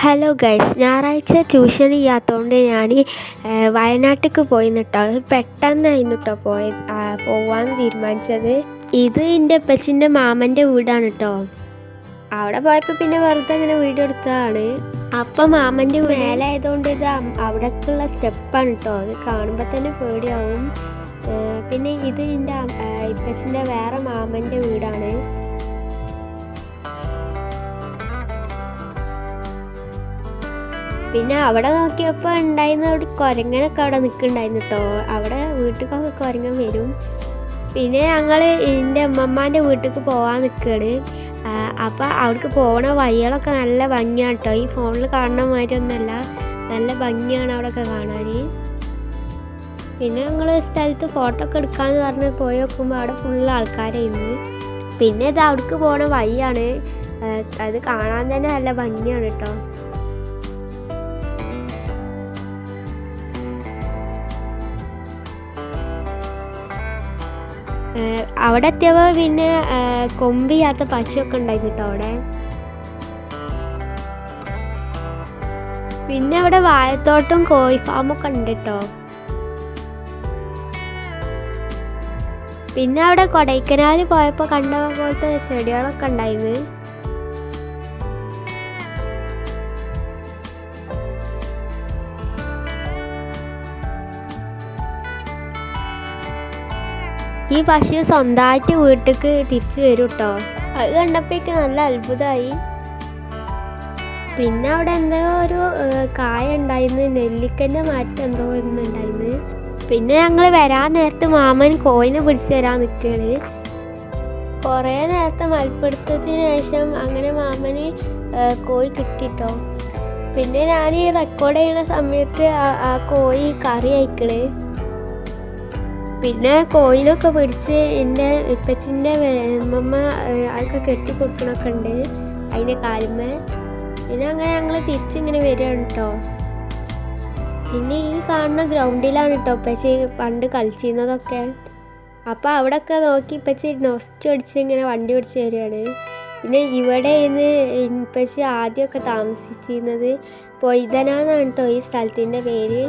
Hello guys, ഞായറാഴ്ച tuition ഇല്ലാത്തതുകൊണ്ട് ഞാൻ വയനാട്ടിലേക്ക് പോയിന്ന് കേട്ടോ. അത് പെട്ടെന്നായിരുന്നു കേട്ടോ പോവാന്ന് തീരുമാനിച്ചത്. ഇത് എൻ്റെ അപ്പച്ചിൻ്റെ മാമൻ്റെ വീടാണ് കേട്ടോ. അവിടെ പോയപ്പോൾ പിന്നെ വെറുതെ അങ്ങനെ വീഡിയോ എടുത്തതാണ്. അപ്പം മാമൻ്റെ മേലെ ആയതുകൊണ്ട് ഇത് അവിടേക്കുള്ള സ്റ്റെപ്പാണ് കേട്ടോ. അത് കാണുമ്പോൾ തന്നെ പേടിയാവും. പിന്നെ ഇത് എൻ്റെ ഇപ്പച്ചിൻ്റെ വേറെ മാമൻ്റെ വീടാണ്. പിന്നെ അവിടെ നോക്കിയപ്പോൾ ഉണ്ടായിരുന്ന അവിടെ കുരങ്ങനൊക്കെ അവിടെ നിൽക്കുന്നുണ്ടായിരുന്നു കേട്ടോ. അവിടെ വീട്ടിലേക്കൊക്കെ കുരങ്ങൻ വരും. പിന്നെ ഞങ്ങൾ എൻ്റെ അമ്മമ്മേൻ്റെ വീട്ടിലേക്ക് പോകാൻ നിൽക്കുകയാണ്. അപ്പോൾ അവിടേക്ക് പോകണ വഴികളൊക്കെ നല്ല ഭംഗിയാണ് കേട്ടോ. ഈ ഫോണിൽ കാണുന്ന മാതിരി ഒന്നുമല്ല, നല്ല ഭംഗിയാണ് അവിടെയൊക്കെ കാണാൻ. പിന്നെ ഞങ്ങൾ സ്ഥലത്ത് ഫോട്ടോ ഒക്കെ എടുക്കാമെന്ന് പറഞ്ഞ് പോയി നോക്കുമ്പോൾ അവിടെ ഫുള്ള് ആൾക്കാരായിരുന്നു. പിന്നെ ഇത് അവിടേക്ക് പോകണ വഴിയാണ്. അത് കാണാൻ തന്നെ നല്ല ഭംഗിയാണ് കേട്ടോ. അവിടെ എത്തിയപ്പോൾ പിന്നെ കൊമ്പില്ലാത്ത പശുവൊക്കെ ഉണ്ടായിരുന്നു കേട്ടോ അവിടെ. പിന്നെ അവിടെ വാഴത്തോട്ടം കോഴി ഫാമൊക്കെ ഉണ്ട് കേട്ടോ. പിന്നെ അവിടെ കൊടൈക്കനാൽ പോയപ്പോൾ കണ്ട പോലത്തെ ചെടികളൊക്കെ ഉണ്ടായിരുന്നു. ഈ പശു സ്വന്തമായിട്ട് വീട്ടിലേക്ക് തിരിച്ചു വരും കേട്ടോ. അത് കണ്ടപ്പോഴേക്ക് നല്ല അത്ഭുതമായി. പിന്നെ അവിടെ എന്തോ ഒരു കായ ഉണ്ടായിരുന്നു, നെല്ലിക്കൻ്റെ മാറ്റം എന്തോ ഒന്നുണ്ടായിരുന്നു. പിന്നെ ഞങ്ങൾ വരാൻ നേരത്ത് മാമൻ കോയിനെ പിടിച്ച് തരാൻ നിൽക്കുകയാണ്. കുറേ നേരത്തെ മൽപ്പിടുത്തത്തിന് ശേഷം അങ്ങനെ മാമന് കോഴി കിട്ടിട്ടോ. പിന്നെ ഞാൻ ഈ റെക്കോർഡ് ചെയ്യുന്ന സമയത്ത് ആ കോഴി കറി അയക്കണേ. പിന്നെ കോയിനൊക്കെ പിടിച്ച് എൻ്റെ ഇപ്പച്ചിൻ്റെ അമ്മമ്മ അതൊക്കെ കെട്ടി കൊടുക്കണമൊക്കെ ഉണ്ട് അതിൻ്റെ കാലുമേ. പിന്നെ അങ്ങനെ ഞങ്ങൾ തിരിച്ചിങ്ങനെ വരികയാണ് കേട്ടോ. പിന്നെ ഈ കാണുന്ന ഗ്രൗണ്ടിലാണ് കേട്ടോ ഇപ്പച്ചി പണ്ട് കളിച്ചിരുന്നതൊക്കെ. അപ്പോൾ അവിടെയൊക്കെ നോക്കി ഇപ്പച്ചി നൊസ്റ്റ് അടിച്ച് ഇങ്ങനെ വണ്ടി പിടിച്ച് വരികയാണ്. പിന്നെ ഇവിടെ ഇന്ന് ഇപ്പച്ചി ആദ്യമൊക്കെ താമസിച്ചിരുന്നത് പൊയ്തനാന്നാണ് കേട്ടോ ഈ സ്ഥലത്തിൻ്റെ പേര്.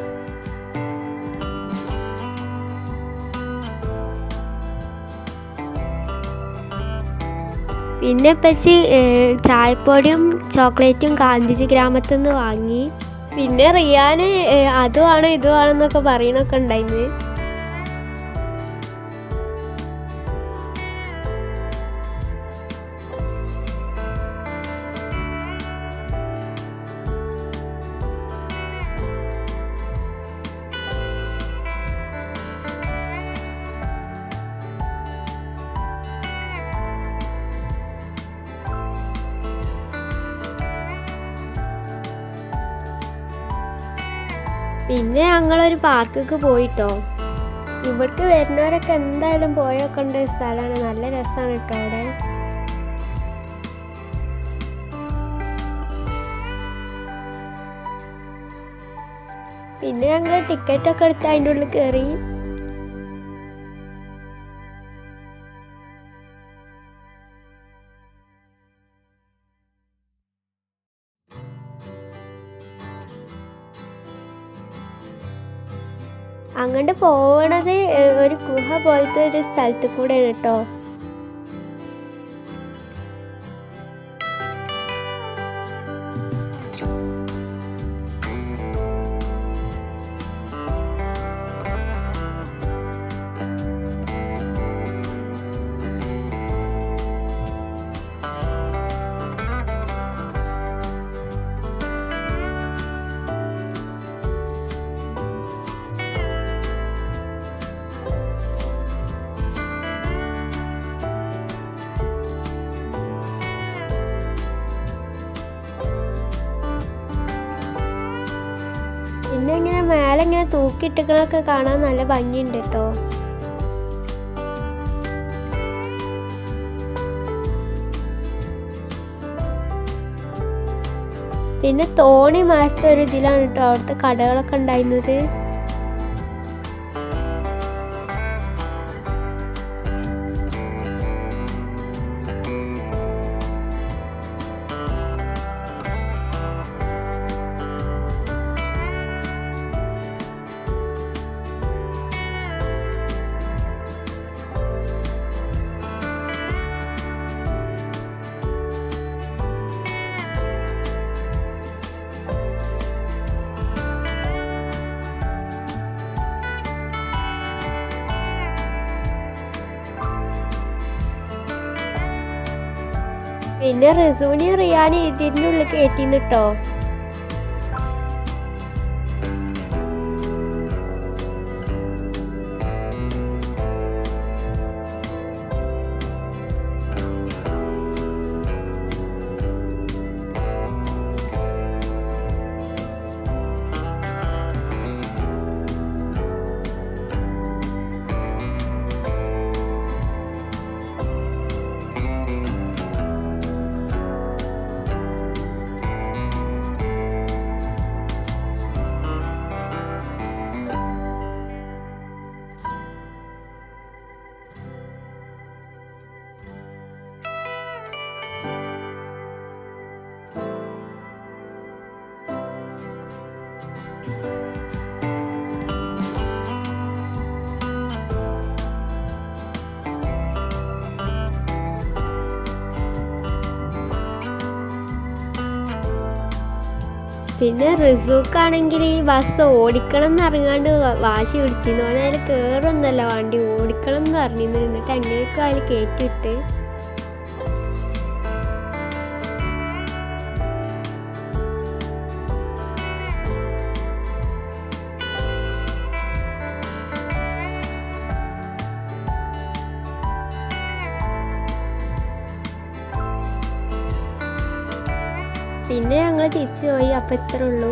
പിന്നെ ഇപ്പച്ചി ചായപ്പൊടിയും ചോക്ലേറ്റും ഗാന്ധിജി ഗ്രാമത്തിൽ നിന്ന് വാങ്ങി. പിന്നെ റിയാന് അതുമാണ് ഇതുവാണെന്നൊക്കെ പറയണൊക്കെ ഉണ്ടായിരുന്നു. പിന്നെ ഞങ്ങളൊരു പാർക്കിലേക്ക് പോയിട്ടോ. ഇവിടേക്ക് വരുന്നവരൊക്കെ എന്തായാലും പോയൊക്കെണ്ട സ്ഥലമാണ്, നല്ല രസമാണ് കേട്ടോ അവിടെ. പിന്നെ ഞങ്ങൾ ടിക്കറ്റൊക്കെ എടുത്ത് അതിൻ്റെ ഉള്ളിൽ കയറി. അങ്ങോട്ട് പോകണത് ഒരു ഗുഹ പോലത്തെ ഒരു സ്ഥലത്ത് കൂടെയാണ് കേട്ടോ. പിന്നെ ഇങ്ങനെ മേലെ ഇങ്ങനെ തൂക്കിയിട്ടൊക്കെ കാണാൻ നല്ല ഭംഗിയുണ്ട് കേട്ടോ. പിന്നെ തോണി മാറ്റ ഒരു ഇതിലാണ് കേട്ടോ അവിടുത്തെ കടകളൊക്കെ ഉണ്ടായിരുന്നത്. പിന്നെ റിസുവിനെ റിയാനെ ഇതിൻ്റെ ഉള്ളിൽ കയറ്റിന്ന് കേട്ടോ. പിന്നെ റിസുക്കാണെങ്കിൽ ഈ ബസ് ഓടിക്കണം എന്ന് അറിയാണ്ട് വാശി പിടിച്ചിരുന്നു. അവൻ അതിൽ കയറൊന്നല്ല വണ്ടി ഓടിക്കണം എന്ന് പറഞ്ഞിരുന്നു. എന്നിട്ട് അങ്ങനെയൊക്കെ അതിൽ കയറ്റിയിട്ട് പിന്നെ ഞങ്ങൾ തിരിച്ചു പോയി. അപ്പം ഇത്രേ ഉള്ളൂ.